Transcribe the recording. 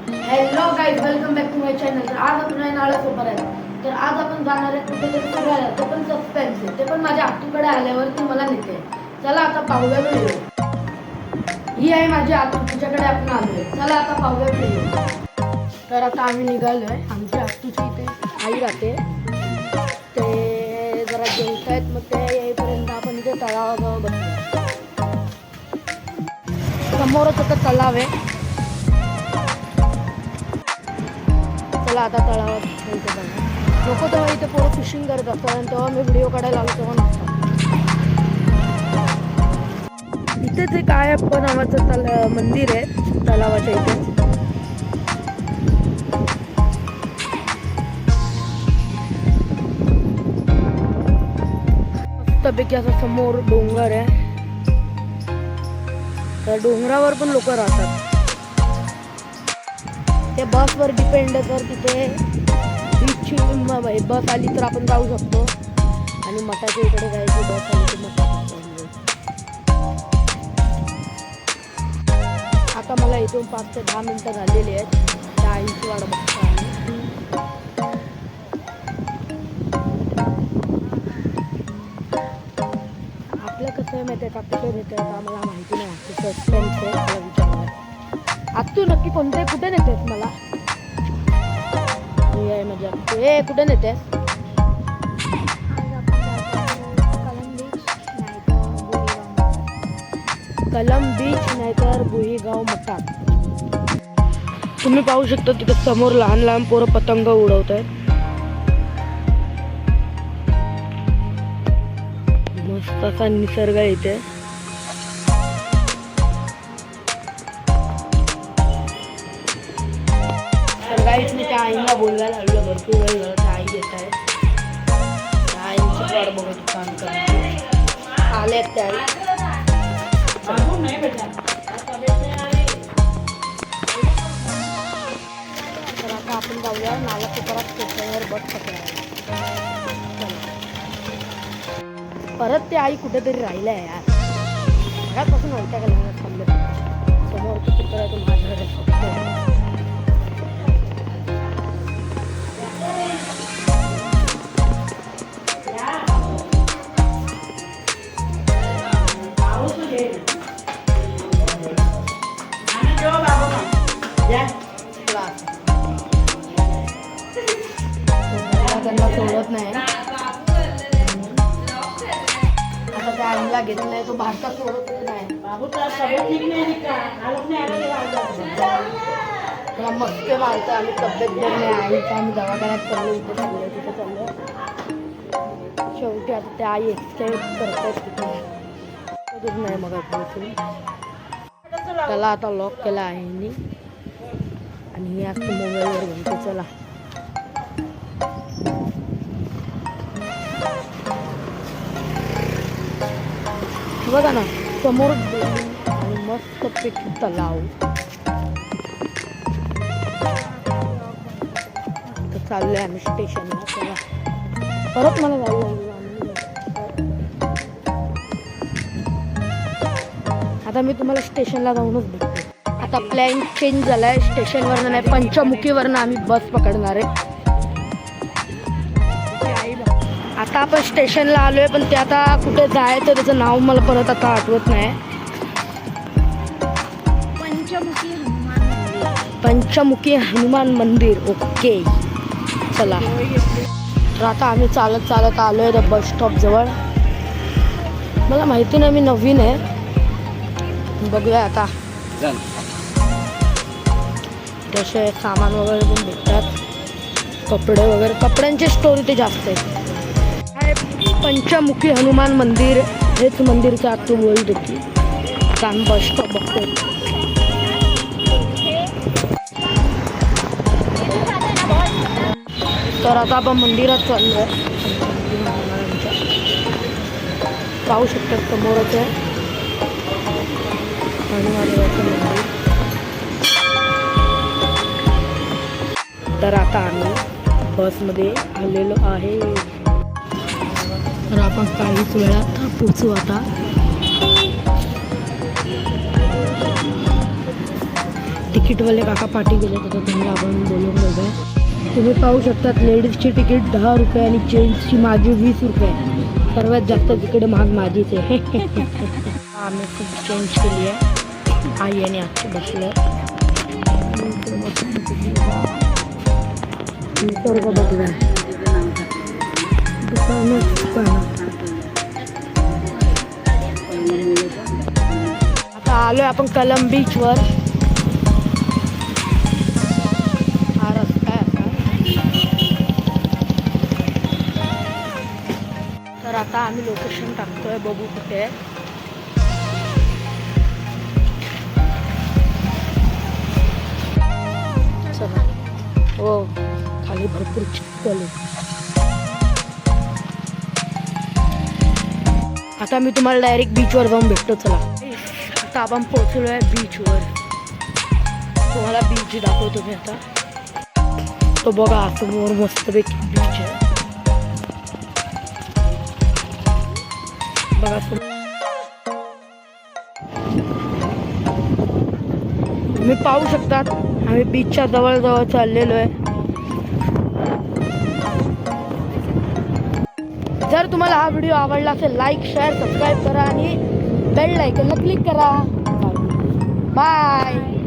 Hello guys, welcome back to my channel. तर आज आपण नाळ्यासोबत आहे. तर आज आपण जाणार आहे कुठेतरी फिरायला. ते पण सस्पेन्स आहे. ते पण माझ्या आतूकडे आल्यावर ती मला नेते. चला आता पाहूया व्हिडिओ. ही आहे माझी आतू, तिच्याकडे आपण आलोय. चला आता पाहूया व्हिडिओ. तर आता आम्ही निघालोय. आमच्या आतूची इथे आई राहते. ते जरा जेवतायत, मग ते येईपर्यंत आपण इथे तलावाजवळ बसलो. समोरच आता तलाव आहे. चला आता तळावर इथे बघा. लोक तेव्हा इथे पोरं फिशिंग करत असतात आणि तेव्हा मी व्हिडिओ काढायला आलो तेव्हा नसतात. इथे ते काय पण नावाचं मंदिर आहे तलावाच्या इथे. मस्तपैकी असं समोर डोंगर आहे. तर डोंगरावर पण लोक राहतात. ते बसवर डिपेंड आहे. तर तिथे बीचची बस आली तर आपण जाऊ शकतो आणि मठाच्या इकडे जायची बस आली तर मठात. आता मला इथून 5 ते 10 मिनिटं झालेली आहेत. त्या आईची वाट बघतो आम्ही. आपलं कसं आहे माहिती आहे का, कुठे नेते आम्हाला माहिती नाही. सस्पेन्स आहे. मला विचारलं आत्तू नक्की कुठे नेतेस मला? आहे म्हणजे ते कुठे नेतेस? कलम बीच नाहीतर भुईगाव मठात. तुम्ही पाहू शकता तिथे समोर लहान लहान पोरं पतंग उडवत आहेत. मस्त असा निसर्ग आहे इथे. गाईच मी त्या आईला बोलायला लागलो. भरपूर वेळ झाला. त्या आई येत आहे. त्या आईची वाट बघत काम करायची. आल्यात त्या आई. तर आता आपण जाऊया नालासोपारा स्टेशनवर बस पकडायला. परत ते आई कुठेतरी राहिलं आहे यार. घरापासून वैताग आला थांबले. समोर चित्र आहे तो माझ्याकडे. त्यांना सोडत नाही. आता त्या आईला घेतलंय, तो भारतात सोडत नाही. त्याला मस्त मारतं. आम्ही तब्येत बरी नाही आईचं. आम्ही दवाखान्यात चाललो. इथे चाललो तिथे चाललो. शेवटी आता त्या आई एक्सरसाइज करतात तिथे नाही. मग त्याला आता लॉक केला आहे आणि मी आज मोबाईलवर म्हणतो चला. बघा ना समोर आणि मस्त पैकी तलाव. तर चाललोय आम्ही स्टेशनला. चला परत मला जायला लागलं. आता मी तुम्हाला स्टेशनला जाऊनच भेटते. आता प्लॅन चेंज झालाय. स्टेशनवरनं नाही, पंचमुखीवरनं आम्ही बस पकडणार आहे. आता आपण स्टेशनला आलोय, पण ते आता कुठे जायचं त्याचं नाव मला परत आता आठवत नाही. पंचमुखी हनुमान मंदिर. ओके चला. तर आता आम्ही चालत चालत आलोय त्या बस स्टॉप जवळ. मला माहिती नाही, मी नवीन आहे. बघूया आता. तसे सामान वगैरे पण भेटतात. कपडे वगैरे, कपड्यांची स्टोरी ते जास्त आहे. पंचमुखी हनुमान मंदिर हेच मंदिरच्या आत बोलत होती. आम्ही बस स्टॉप बघतोय. तर आता आपण मंदिरात चाललोय. पाहू शकतात समोरच आहे हनुमानचं मंदिर. तर आता आम्ही बसमध्ये आलेलो आहे. तर आपण काहीच वेळात पोचू आता. तिकीटवाले काका पाठी गेले तर तुम्हाला आपण बोलून बघा. तुम्ही पाहू शकतात लेडीजची तिकीट 10 रुपये आणि जेंट्सची माझी 20 रुपये. सर्वात जास्त तिकीट महाग माझीच आहे. आम्ही खूप चेंज केली आहे. आई आणि आजचे बसले निसर्ग बघूया. आता आलोय आपण कलम बीचवर. हा रस्ता आहे असा. तर आता आम्ही लोकेशन टाकतोय, बघू कुठे आहे. चला. हो, खाली भरपूर चिखल आहे. आता मी तुम्हाला डायरेक्ट बीचवर जाऊन भेटतो. चला, आता आपण पोहोचलो आहे बीचवर. तुम्हाला बीच दाखवतो मी आता. तो बघा समोर मस्तपैकी बीच आहे. बघा तुम्ही पाहू शकतात आम्ही बीचच्या जवळ चाललेलो आहे. जर तुम्हाला हा व्हिडिओ आवडला असेल लाईक शेअर सबस्क्राईब करा आणि बेल आयकॉनला क्लिक करा. बाय.